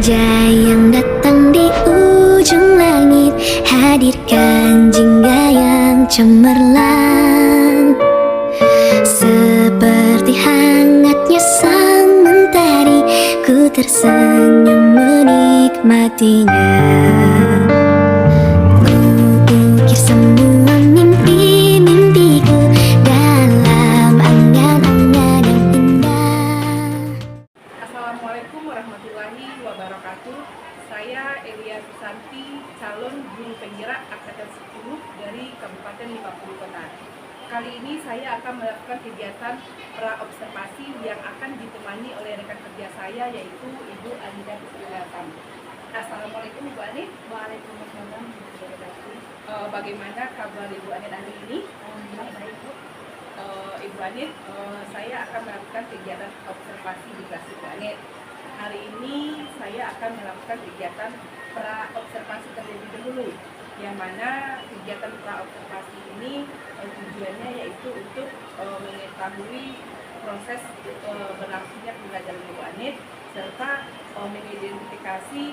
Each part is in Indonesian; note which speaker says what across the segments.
Speaker 1: Senja yang datang di ujung langit, hadirkan jingga yang cemerlang. Seperti hangatnya sang mentari, ku tersenyum menikmatinya. Ku ukir semua mimpi-mimpiku dalam angan-angan yang indah.
Speaker 2: Assalamualaikum warahmatullahi wabarakatuh. Saya Elia Susanti, calon guru penggerak angkatan 10 dari Kabupaten 50 Kota. Kali ini saya akan melakukan kegiatan pra-observasi yang akan ditemani oleh rekan kerja saya, yaitu Ibu Anida Kusnulatan. Assalamualaikum Ibu Anid.
Speaker 3: Waalaikumsalam.
Speaker 2: Bagaimana kabar Ibu Anid hari ini?
Speaker 3: Baik, Bu.
Speaker 2: Ibu Anid, saya akan melakukan kegiatan observasi di kelas Ibu Anid. Hari ini saya akan melakukan kegiatan pra-observasi terlebih dahulu, yang mana kegiatan pra-observasi ini tujuannya yaitu untuk mengetahui proses berlangsungnya pembelajaran Ibu Anid, serta mengidentifikasi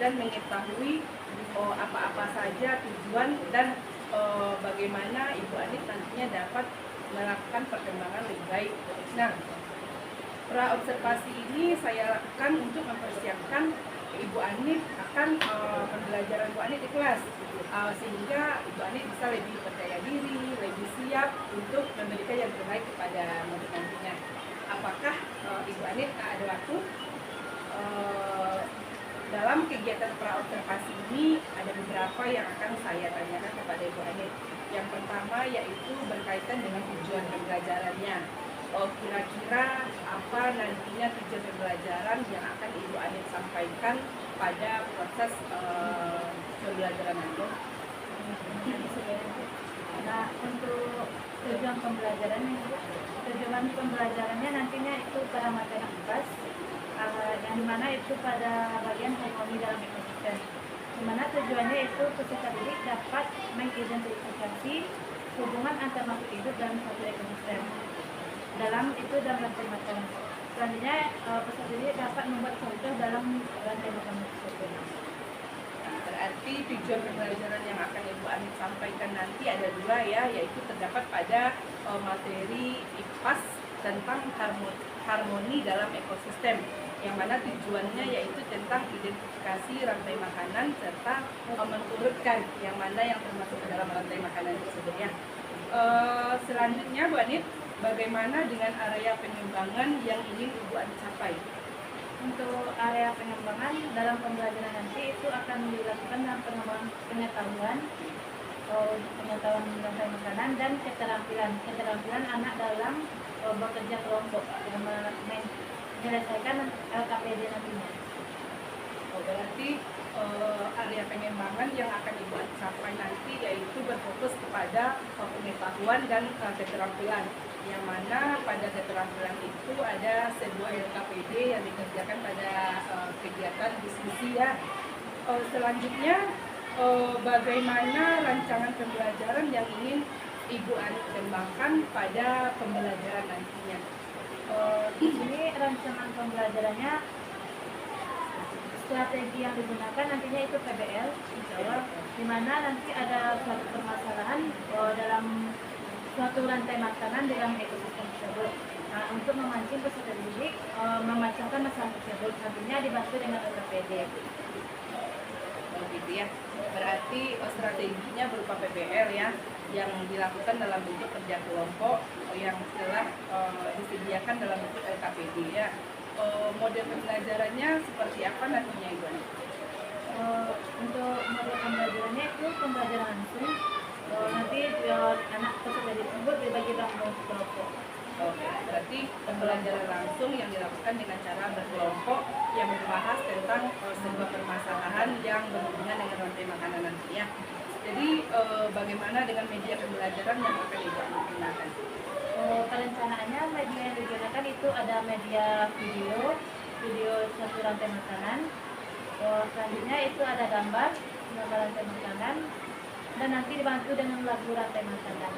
Speaker 2: dan mengetahui apa-apa saja tujuan dan bagaimana Ibu Anid nantinya dapat melakukan perkembangan lebih baik. Nah, pra-observasi ini saya lakukan untuk mempersiapkan Ibu Anid akan pembelajaran Ibu Anid di kelas, sehingga Ibu Anid bisa lebih percaya diri, lebih siap untuk memberikan yang terbaik kepada murid nantinya. Apakah Ibu Anid ada waktu? Dalam kegiatan pra-observasi ini ada beberapa yang akan saya tanyakan kepada Ibu Anid. Yang pertama yaitu berkaitan dengan tujuan pembelajarannya. Kira-kira apa nantinya tujuan pembelajaran yang akan Ibu Anid sampaikan pada proses pembelajaran nanti?
Speaker 3: Nah, untuk tujuan pembelajarannya nantinya itu pada materi atas, yang dimana itu pada bagian harmoni dalam ekosistem. Dimana tujuannya itu peserta didik dapat mengidentifikasi hubungan antar makhluk hidup dalam satu ekosistem. Dalam rantai makanan. Selanjutnya peserta didik dapat membuat contoh dalam rantai makanan tersebut.
Speaker 2: Berarti tujuan pembelajaran yang akan Ibu Anid sampaikan nanti ada dua ya, yaitu terdapat pada materi IPAS tentang harmoni dalam ekosistem, yang mana tujuannya yaitu tentang identifikasi rantai makanan serta menurutkan yang mana yang termasuk ke dalam rantai makanan tersebut ya. Selanjutnya Bu Anid, bagaimana dengan area pengembangan yang ingin Ibu Anid capai?
Speaker 3: Untuk area pengembangan dalam pembelajaran nanti itu akan dilakukan dalam pengembangan pengetahuan rantai makanan dan keterampilan anak dalam bekerja kelompok yang menyelesaikan LKPD nantinya.
Speaker 2: Berarti area pengembangan yang akan Ibu Anid capai nanti yaitu berfokus kepada pengetahuan dan keterampilan, yang mana pada keterampilan itu ada sebuah LKPD yang dikerjakan pada kegiatan diskusi ya. Selanjutnya bagaimana rancangan pembelajaran yang ingin Ibu Anid kembangkan pada pembelajaran nantinya?
Speaker 3: Di sini rancangan pembelajarannya, strategi yang digunakan nantinya itu PBL, insya Allah, di mana nanti ada suatu permasalahan dalam suatu rantai makanan dalam ekosistem tersebut. Nah, untuk memancing peserta didik memecahkan masalah tersebut, nantinya dibantu dengan LKPD.
Speaker 2: Begitu ya. Berarti strateginya berupa PBL ya, yang dilakukan dalam bentuk kerja kelompok yang telah disediakan dalam bentuk LKPD ya. Model pembelajarannya seperti apa nantinya Ibu Anid?
Speaker 3: Untuk model pembelajarannya itu pembelajaran langsung. Nanti anak peserta didik tersebut dibagi dalam kelompok.
Speaker 2: Oke, berarti pembelajaran langsung yang dilakukan dengan cara berkelompok yang membahas tentang sebuah permasalahan yang berhubungan dengan rantai makanan nantinya. Jadi bagaimana dengan media pembelajaran yang akan Ibu Anid gunakan?
Speaker 3: Perencanaannya media yang digunakan itu ada media video satu rantai makanan. Selanjutnya itu ada gambar rantai makanan, dan nanti dibantu dengan lagu rantai makanan.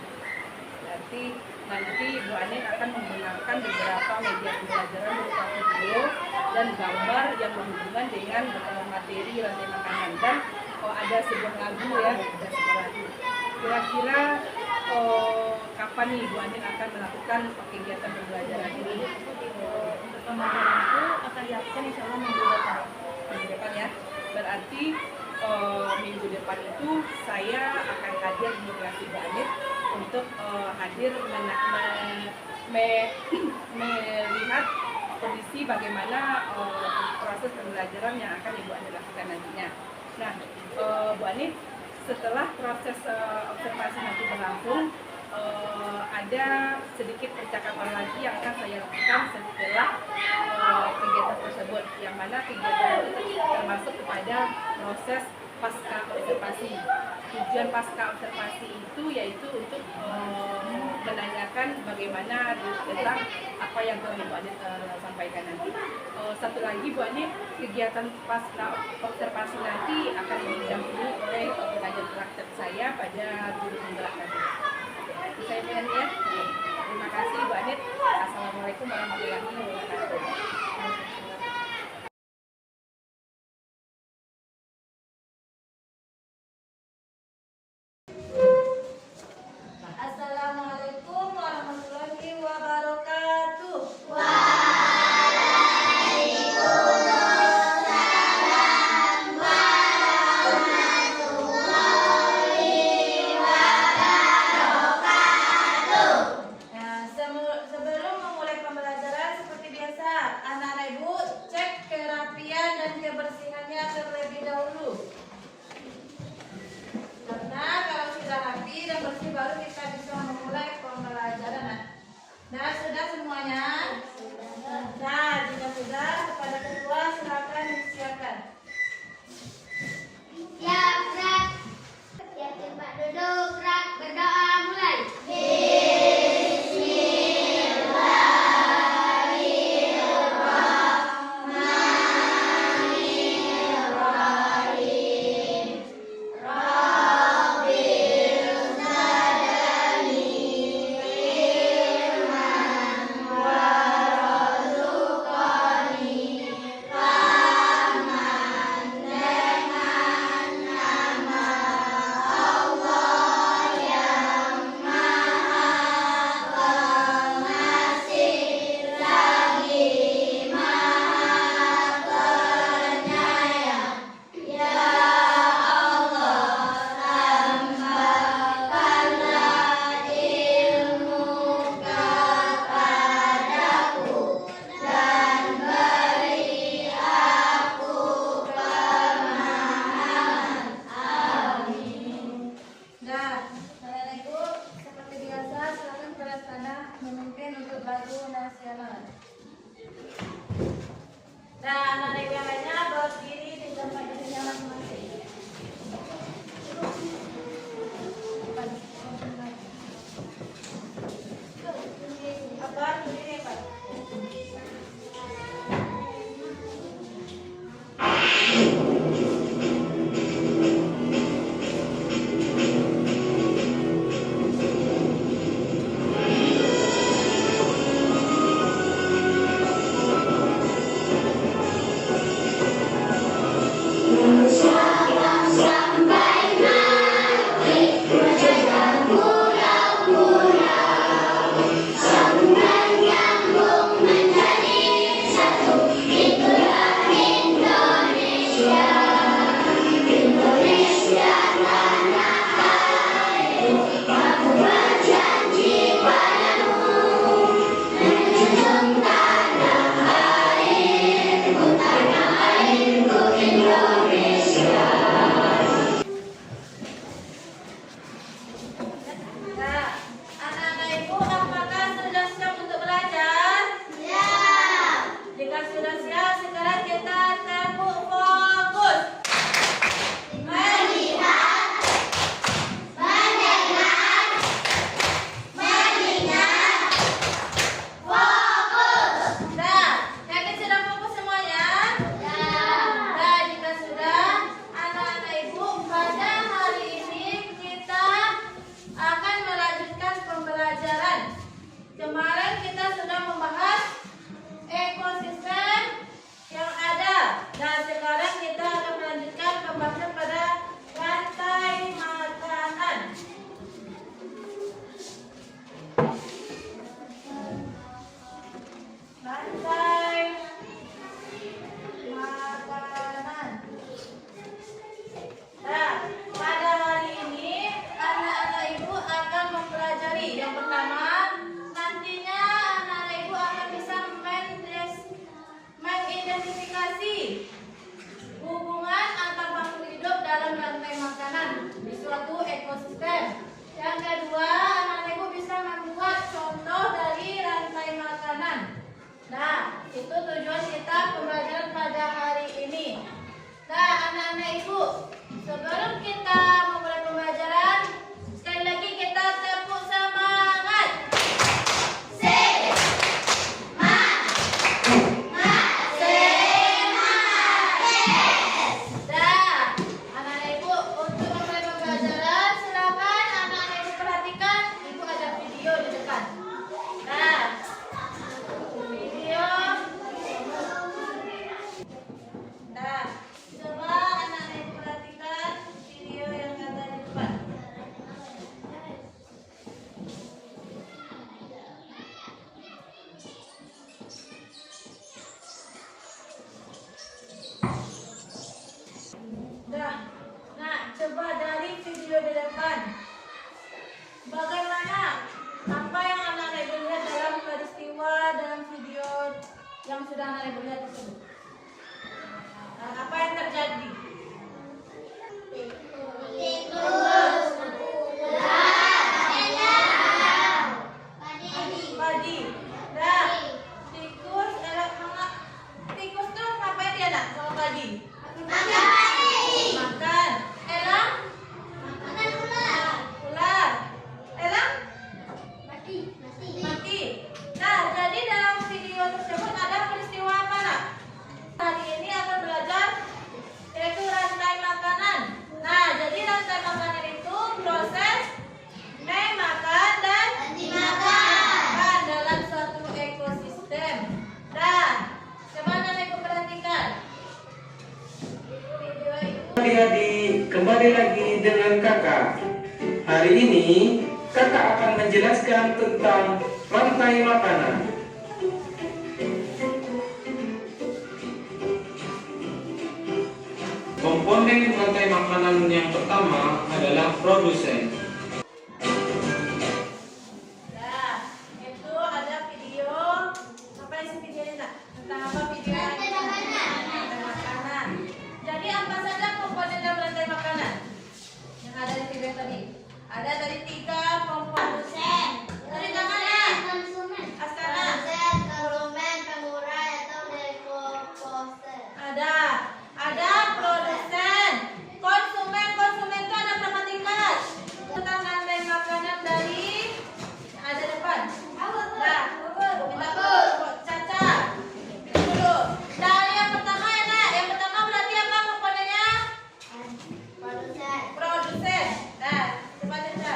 Speaker 2: Berarti nanti Bu Anin akan menggunakan beberapa media pembelajaran berupa video dan gambar yang berhubungan dengan materi rantai makanan, dan ada sebuah lagu ya, ada sebuah lagu. Kira-kira kapan nih Bu Anin akan melakukan kegiatan pembelajaran ini?
Speaker 3: Untuk pembelajaran itu akan dilakukan insya Allah minggu depan.
Speaker 2: Minggu depan ya. Berarti minggu depan itu saya akan hadir di lokasi Bu Anin untuk hadir melihat kondisi bagaimana proses pembelajaran yang akan Ibu Anin lakukan nantinya. Nah, Bu Anin, setelah proses observasi nanti berlangsung, ada sedikit percakapan lagi yang akan saya lakukan setelah kegiatan tersebut, yang mana kegiatan itu termasuk kepada proses pasca observasi. Tujuan pasca observasi itu yaitu untuk menanyakan bagaimana tentang apa yang telah Bu Anin sampaikan nanti. Satu lagi Bu Anin, kegiatan pasca observasi nanti akan didampingi oleh pengajar praktek saya pada guru penggerak tadi. Saya Fiani ya. Terima kasih Bu Anin. Assalamualaikum warahmatullahi wabarakatuh.
Speaker 4: Assalamualaikum warahmatullahi wabarakatuh. Nah, sebelum memulai pembelajaran seperti biasa, anak-anak ibu cek kerapian dan kebersihannya terlebih dahulu. Karena kalau sudah rapi dan bersih baru kita bisa memulai pembelajaran. Nah, sudah semuanya? Nah, jika sudah, kepada ketua silakan disiapkan.
Speaker 1: Siap, gerak. Siap, tempat duduk, gerak, berdoa, mulai.
Speaker 4: Wa terjadi. Yang pertama, nantinya anak-anak ibu akan bisa mengidentifikasi hubungan antar makhluk hidup dalam rantai makanan di suatu ekosistem. Yang kedua, anak-anak ibu bisa membuat contoh dari rantai makanan. Nah, itu tujuan kita pembelajaran pada hari ini. Nah, anak-anak ibu, sebelum kita memulai pembelajaran, sekali lagi kita tepuk semangat. Nah, anak-anak ibu, untuk memulai pembelajaran, silakan anak-anak ibu perhatikan, ibu ada video di depan. Nah, video. Nah, coba anak-anak ibu perhatikan video yang ada di depan. Nah, coba dari video di depan. Bagaimana apa yang anak-anak ibu lihat dalam peristiwa dalam video yang sudah anak-anak ibu lihat tersebut? Nah, apa yang terjadi? Padi. Nah, tikus tikus tuh ngapain dia nak sama padi? Makan. Elang? Ular. Elang? Mati. Nah, jadi dalam video tersebut ada peristiwa apa nak? Hari ini akan belajar yaitu rantai makanan. Nah, jadi rantai makanan itu proses memakan dan dimakan dalam suatu ekosistem. Nah, coba anak-anak ibu perhatikan video itu.
Speaker 5: Adik-adik, kembali lagi dengan kakak. Hari ini kakak akan menjelaskan tentang rantai makanan. Komponen rantai makanan yang pertama adalah produsen.
Speaker 4: Nah, itu ada video. Apa isi videonya nak? Tentang apa videonya? Rantai makanan. Jadi apa saja komponen dalam rantai makanan yang ada di video tadi? Ada dari 3 komponen. Dari mana? Askara. Ada produsen, konsumen itu ada berapa tingkat? Tentang rantai makanan dari ada depan. Nah, minta Caca. Dulu. Dari yang pertama ya nak, yang pertama berarti apa komponennya? Produsen. Nah, coba Caca.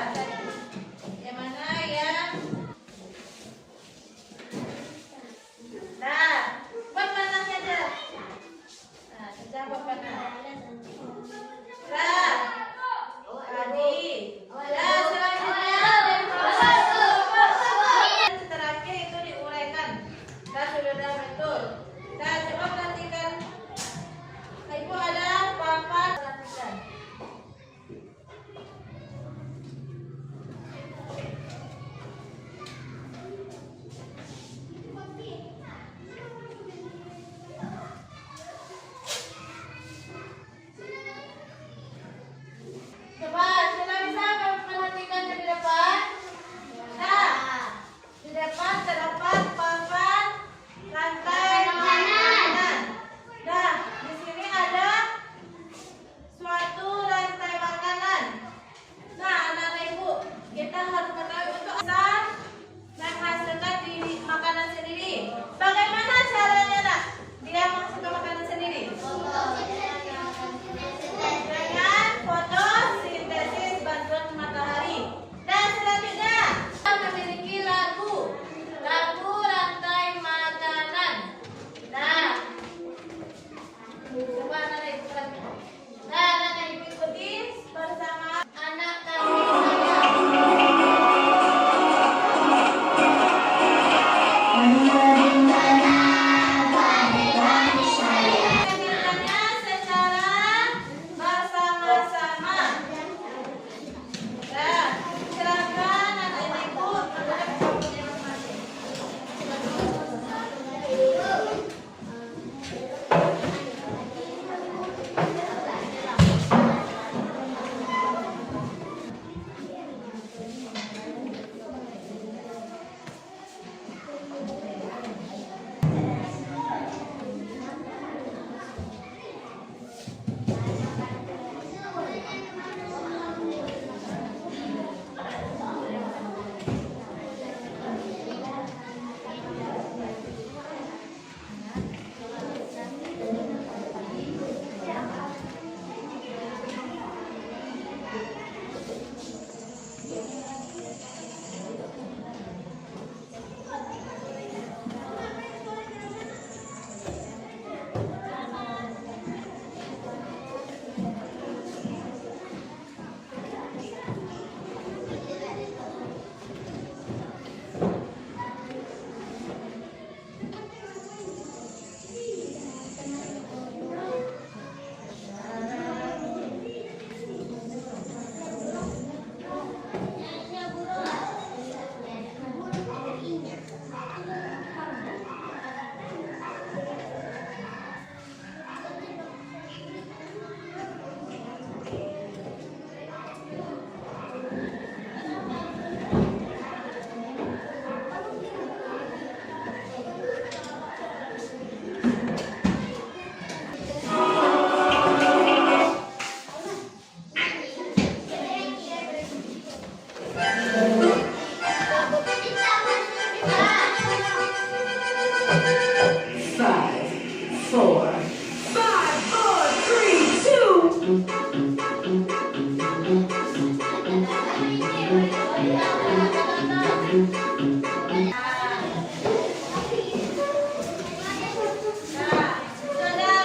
Speaker 4: sudah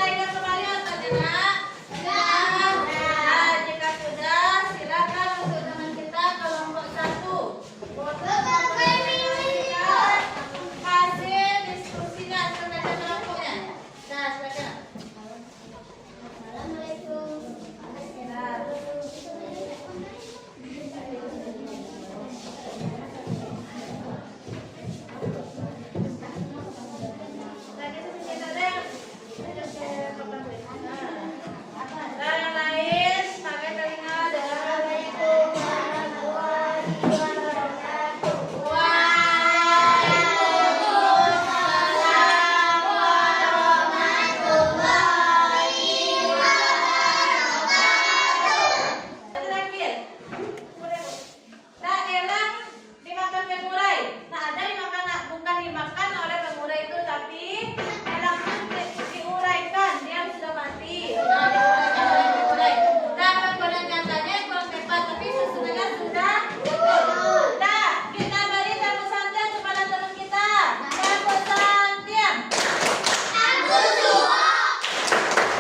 Speaker 4: rekan kembali atau tidak? Nah, jika sudah, silakan untuk teman kita kelompok 1. Foto hasil diskusinya sebagai kelompoknya. Nah, silakan.
Speaker 1: Assalamualaikum.
Speaker 4: Nah, yang lain pakai telinga dan terakhir. Nah, elang dimakan pengurai. Nah, ada dimakan, bukan dimakan oleh pengurai itu, tapi elang itu diuraikan, dia sudah mati. Nah, diuraikan oleh pengurai. Nah, pada nyatanya kurang tepat, tapi susunannya sudah betul. Nah, kita beri tepuk tangan kepada teman kita. Tepuk tangan.
Speaker 1: Aku dua,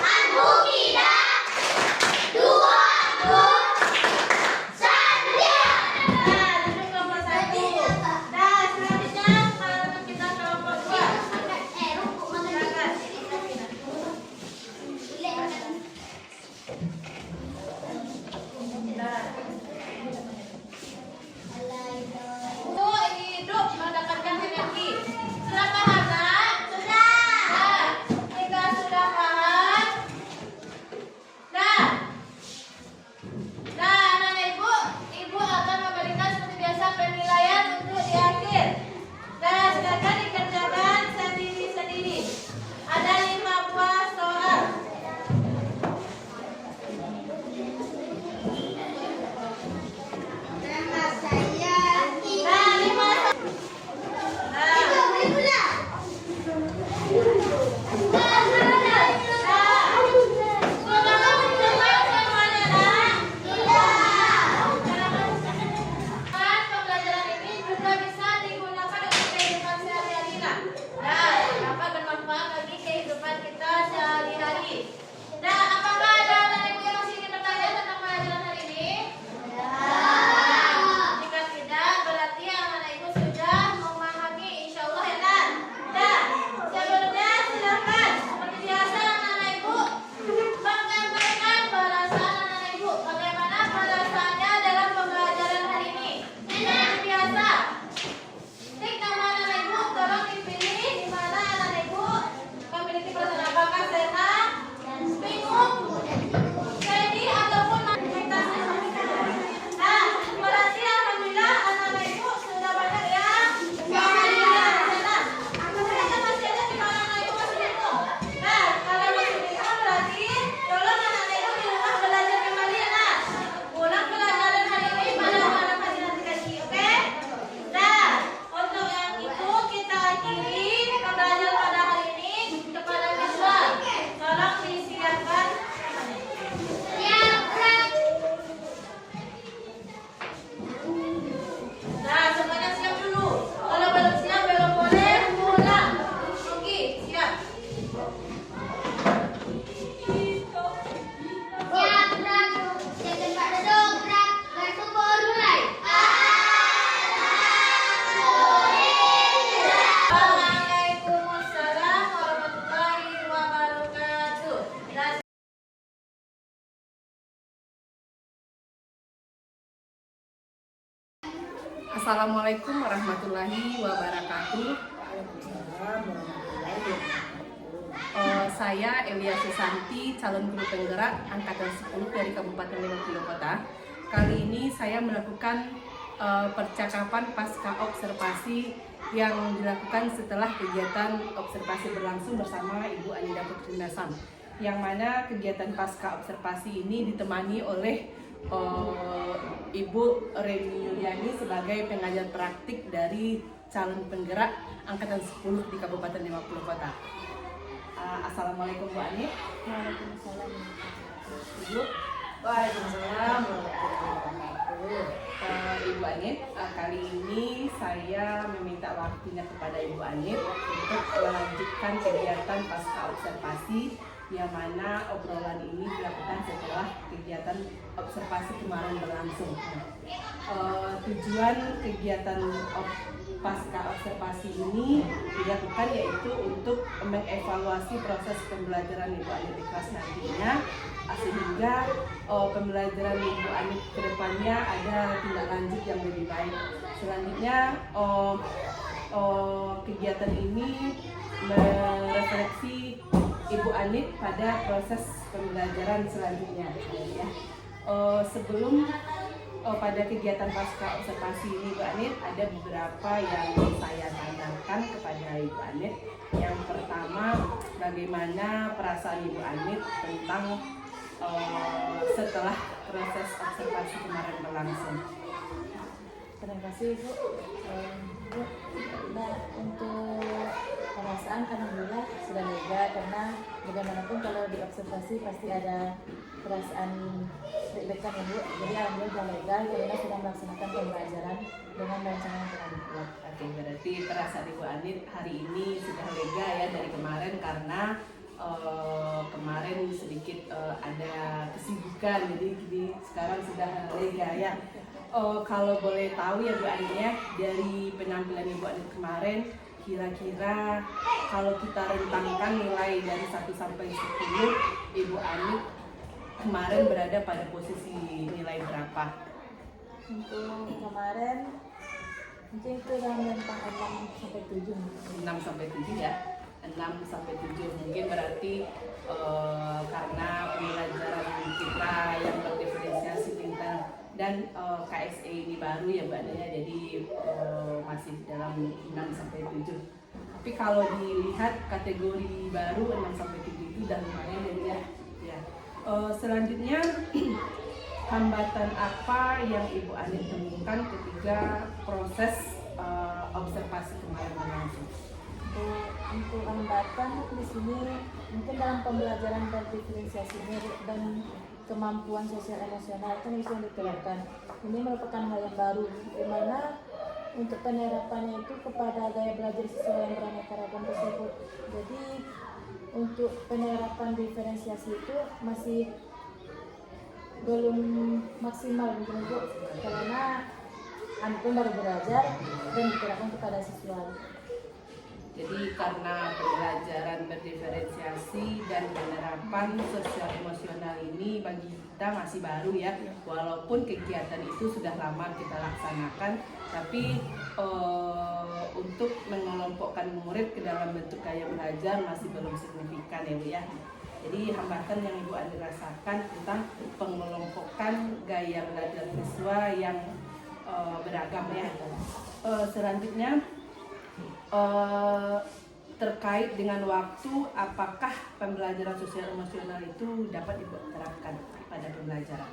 Speaker 1: aku tidak, dua, saja.
Speaker 4: Nah, duduk kelompok 1. Nah, selanjutnya teman kita kelompok 2. Itu hidup mendapatkan energi. Sudah paham, Nak? Sudah. Nah, jika sudah paham, nah, anak-anak ibu akan memberikan seperti biasa penilaian untuk di akhir. Nah, silakan dikerjakan sendiri-sendiri. Ada 5 buah soal.
Speaker 1: Nama saya
Speaker 4: Nah, 5 soal. Nah, sudah kamu selesai semuanya, Nak? Kan pembelajaran ini juga bisa digunakan untuk kehidupan sehari-hari, Nak. Nah, dapat bermanfaat bagi kehidupan kita sehari-hari. Nah, apakah ada anak ibu yang masih ingin bertanya tentang pelajaran hari ini? Jika tidak, berarti anak ibu sudah memahami, insya Allah ya, Nak. Nah, sebelumnya silakan seperti biasa anak ibu menggambarkan perasaan anak ibu. Bagaimana perasaannya dalam pembelajaran hari ini? Seperti biasa. Tik nama anak ibu, tolong dipilih di mana anak ibu memiliki perasaan, apakah senang, bingung, sedih, ataupun ekstasi. Nah, berarti alhamdulillah anak-anak ibu sudah banyak yang bahagia, senang. Ternyata masih ada di mana anak ibu masih bingung. Nah, kalau masih bingung berarti tolong anak-anak ibu di rumah belajar kembali ya, Nak. Ulang pelajaran hari ini pada anak pagi nanti lagi, oke? Nah, untuk yang itu kita akhiri pembelajaran pada hari ini kepada siswa. Tolong disiapkan. Nah, semuanya siap dulu. Kalau belum siap, belum boleh pulang. Oke, siap. Waalaikumsalam warahmatullahi wabarakatuh. Nah,
Speaker 2: Assalamualaikum warahmatullahi wabarakatuh. Saya Elia Susanti, calon guru penggerak angkatan 10 dari Kabupaten Lebak Kota. Kali ini saya melakukan percakapan pasca observasi yang dilakukan setelah kegiatan observasi berlangsung bersama Ibu Anida Putri Nasam. Yang mana kegiatan pasca observasi ini ditemani oleh Ibu Reni Yuliani sebagai pengajar praktik dari calon penggerak angkatan 10 di Kabupaten Lebak Kota. Assalamualaikum Bu Ani.
Speaker 3: Waalaikumsalam.
Speaker 2: Ibu.
Speaker 4: Waalaikumsalam warahmatullahi wabarakatuh.
Speaker 2: Ibu Anit. Kali ini saya meminta waktunya kepada Ibu Anit untuk melanjutkan kegiatan pasca observasi yang mana obrolan ini dilakukan setelah kegiatan observasi kemarin berlangsung. Tujuan kegiatan pasca observasi ini dilakukan yaitu untuk mengevaluasi proses pembelajaran Ibu Anit di kelas nantinya, sehingga pembelajaran Ibu Anit ke depannya ada tindak lanjut yang lebih baik. Selanjutnya kegiatan ini merefleksi Ibu Anit pada proses pembelajaran selanjutnya ya. Sebelum pada kegiatan pasca observasi ini Ibu Anit, ada beberapa yang saya tanyakan kepada Ibu Anit. Yang pertama, bagaimana perasaan Ibu Anit tentang setelah proses observasi kemarin berlangsung?
Speaker 3: Terima kasih Bu. Nah, untuk perasaan alhamdulillah sudah lega, karena bagaimanapun kalau di observasi pasti ada perasaan deg-degan ya Bu. Jadi alhamdulillah sudah lega karena sudah melaksanakan pembelajaran dengan rencana yang telah dibuat.
Speaker 2: Oke, berarti perasaan Ibu Anit hari ini sudah lega ya dari kemarin, karena kemarin sedikit ada kesibukan, jadi sekarang sudah lega ya. Kalau boleh tahu ya Bu Anit ya, dari penampilan Ibu Anit kemarin, kira-kira kalau kita rentangkan nilai dari 1 sampai 10, Ibu Anit kemarin berada pada posisi nilai berapa?
Speaker 3: Untuk kemarin mungkin itu dalam rentang 6 sampai 7.
Speaker 2: 6 sampai 7 ya. 6 sampai 7 mungkin berarti karena pembelajaran kita yang berdiferensiasi pintar dan KSE ini baru ya Mbak Naya, jadi masih dalam 6 sampai 7. Tapi kalau dilihat kategori baru 6 sampai 7 itu udah lumayan ya. Ya. Selanjutnya hambatan apa yang Ibu Anit temukan ketika proses observasi kemarin berlangsung?
Speaker 3: Untuk hambatan di sini mungkin dalam pembelajaran berdiferensiasi ini dan kemampuan sosial emosional itu bisa diterapkan. Ini merupakan hal yang baru, di mana untuk penerapannya itu kepada gaya belajar siswa yang beraneka ragam tersebut. Jadi untuk penerapan diferensiasi itu masih belum maksimal mungkin Bu, karena anak pun baru belajar dan diterapkan kepada siswa.
Speaker 2: Jadi karena pembelajaran berdiferensiasi dan penerapan sosial emosional ini bagi kita masih baru ya, walaupun kegiatan itu sudah lama kita laksanakan, tapi untuk mengelompokkan murid ke dalam bentuk gaya belajar masih belum signifikan ya Bu ya. Jadi hambatan yang Ibu Anit rasakan tentang pengelompokan gaya belajar siswa yang beragam ya. Selanjutnya terkait dengan waktu, apakah pembelajaran sosial emosional itu dapat diterapkan pada pembelajaran?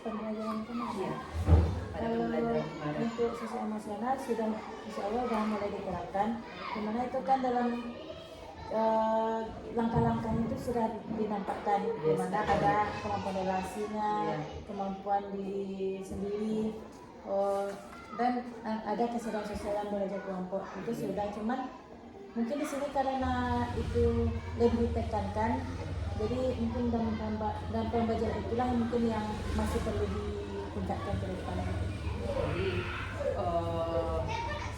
Speaker 3: Pembelajaran kemarin.
Speaker 2: Ya, pada pembelajaran kemarin.
Speaker 3: Untuk sosial emosional sudah insya Allah sudah mulai diterapkan, dimana itu kan dalam langkah-langkahnya itu sudah dinampakkan, dimana ada kemampuan relasinya, kemampuan diri sendiri, dan ada kesadaran sosial yang belajar kelompok. Itu sudah, cuman mungkin di sini karena itu lebih ditekankan, jadi mungkin dan pembelajaran itulah mungkin yang masih perlu ditingkatkan ke depan.
Speaker 2: Jadi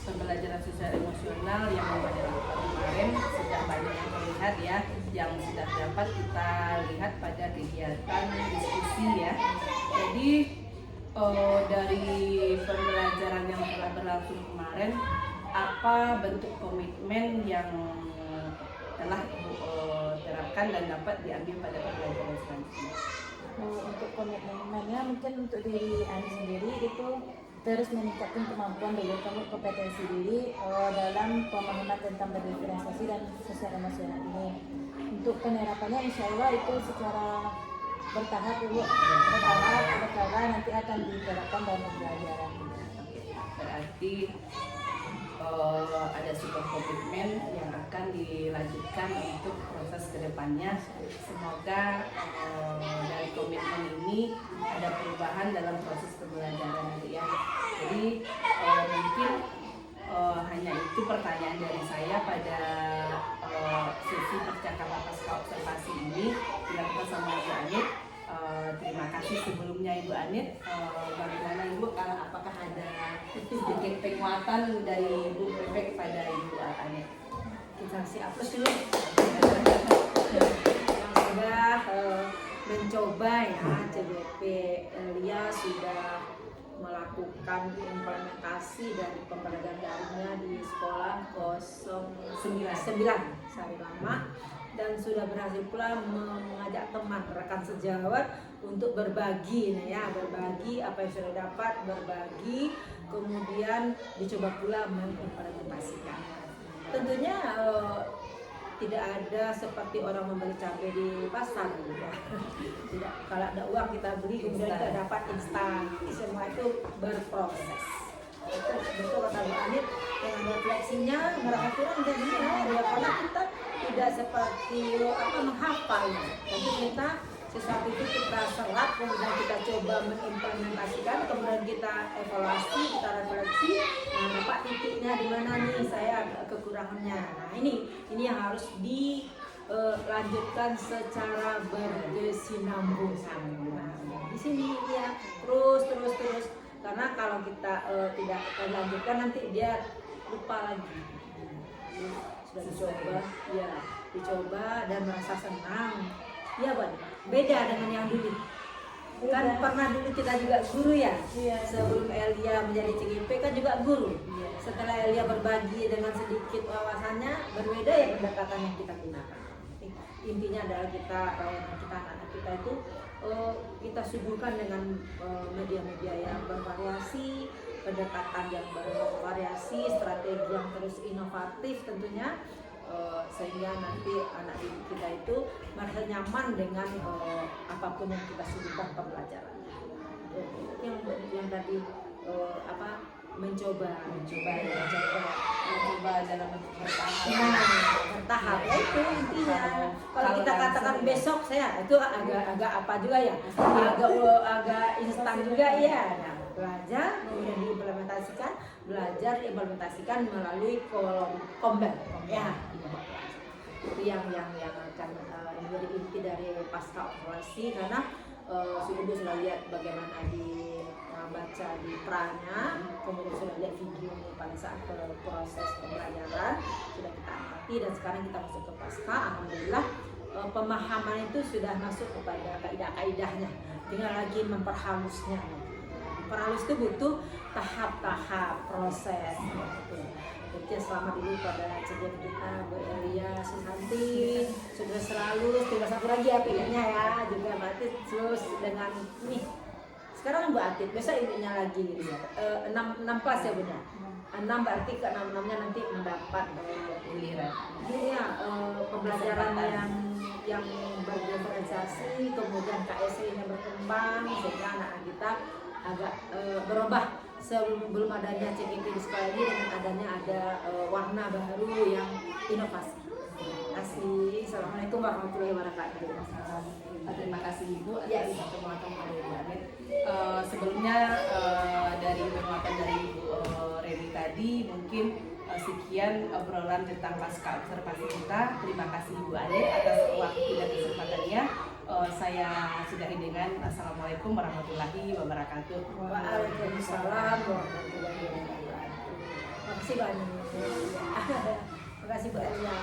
Speaker 2: pembelajaran sosial emosional yang pada kemarin sudah banyak yang terlihat ya, yang sudah dapat kita lihat pada kegiatan diskusi ya. Jadi dari pembelajaran yang telah berlangsung kemarin, apa bentuk komitmen yang telah Ibu terapkan dan dapat diambil pada pembelajaran selanjutnya?
Speaker 3: Untuk komitmennya mungkin untuk diri Ani sendiri itu terus meningkatkan kemampuan dulu, kompetensi diri dalam pemahaman tentang berdiferensiasi dan sosial emosional ini. Untuk penerapannya insya Allah itu secara bertahap dulu, bertahap nanti akan diterapkan dalam pembelajaran.
Speaker 2: Berarti ada sebuah komitmen yang akan dilanjutkan untuk proses kedepannya. Semoga dari komitmen ini ada perubahan dalam proses pembelajaran ya. sedikit penguatan dari Bu Prefek kepada Ibu Anet.
Speaker 6: Kita kasih aplaus dulu yang sudah mencoba ya. CBP Elia sudah melakukan implementasi dari pembelajaran daringnya di sekolah 09 Sari Lama, dan sudah berhasil pula mengajak teman rekan sejawat untuk berbagi berbagi apa yang sudah dapat, berbagi, kemudian dicoba pula mengimplementasikan. Tentunya tidak ada seperti orang membeli cabai di pasar gitu ya. Tidak, kalau ada uang kita beli kemudian kita dapat instan. Semua itu berproses. Itu betul kata Bu Anit, dengan refleksinya merasa kurang jadinya ya, karena kita tidak seperti menghafal. Tapi kita sesuatu itu kita serap, kemudian kita coba mengimplementasikan, kemudian kita evaluasi, kita refleksi, dapat titiknya di mana nih saya ada kekurangannya. Nah ini yang harus dilanjutkan secara berkesinambungan. Nah, di sini ya terus, karena kalau kita tidak lanjutkan nanti dia lupa lagi. Sudah dicoba dan merasa senang. Iya Bang, beda dengan yang dulu. Kan pernah dulu kita juga guru ya. Sebelum Elia menjadi CGP kan juga guru. Setelah Elia berbagi dengan sedikit wawasannya, berbeda ya pendekatan yang kita gunakan. Intinya adalah kita anak-anak kita itu kita suguhkan dengan media-media yang bervariasi, pendekatan yang bervariasi, strategi yang terus inovatif tentunya. Sehingga nanti anak didik kita itu merasa nyaman dengan apapun yang kita suguhkan pembelajaran. Yang tadi mencoba dalam bentuk bertahap. Itu intinya. Kalau kita katakan besok saya itu agak apa juga ya, agak instan juga ya. Nah, belajar kemudian diimplementasikan melalui kombel ya. Itu yang akan menjadi inti dari pasca operasi, karena Ibu sudah lihat bagaimana baca di pranya, kemudian sudah lihat videonya pada saat proses pembelajaran sudah kita amati, dan sekarang kita masuk ke pasca. Alhamdulillah pemahaman itu sudah masuk kepada kaidah-kaidahnya, tinggal lagi memperhalusnya. Perhalus itu butuh tahap-tahap proses gitu. Jadi selamat dulu pada sejak kita Bu Elia Susanti, sudah selalu tinggal satu lagi ya pilihnya ya, juga berarti terus dengan nih sekarang Bu Atit, besok ibunya lagi gitu ya. 6 kelas ya Bunda. 6 berarti ke 6-6-nya nanti mendapat giliran. Iya, pembelajaran yang berdiferensiasi, kemudian KSE-nya berkembang sehingga anak-anak kita agak berubah. Sebelum adanya CGP di sekolah ini, dengan adanya ada warna baru yang inovasi. Terima kasih. Assalamualaikum warahmatullahi wabarakatuh.
Speaker 2: Terima kasih Ibu atas penguatan dari Ibu Anet. Sebelumnya dari penguatan dari Ibu Reni tadi, mungkin sekian obrolan tentang pasca observasi kita. Terima kasih Ibu Anet atas waktu dan kesempatannya. Saya sudahi dengan Assalamualaikum warahmatullahi wabarakatuh.
Speaker 6: Waalaikumsalam warahmatullahi wabarakatuh. Terima kasih banyak. Terima kasih Bu Elia.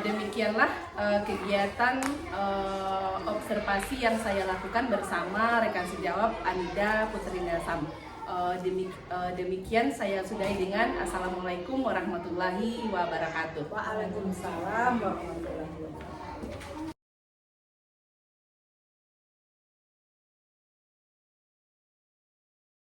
Speaker 2: Demikianlah kegiatan observasi yang saya lakukan bersama rekan sejawat Anida Putri Nelsam. Demikian saya sudahi dengan Assalamualaikum warahmatullahi wabarakatuh.
Speaker 6: Waalaikumsalam warahmatullahi wabarakatuh.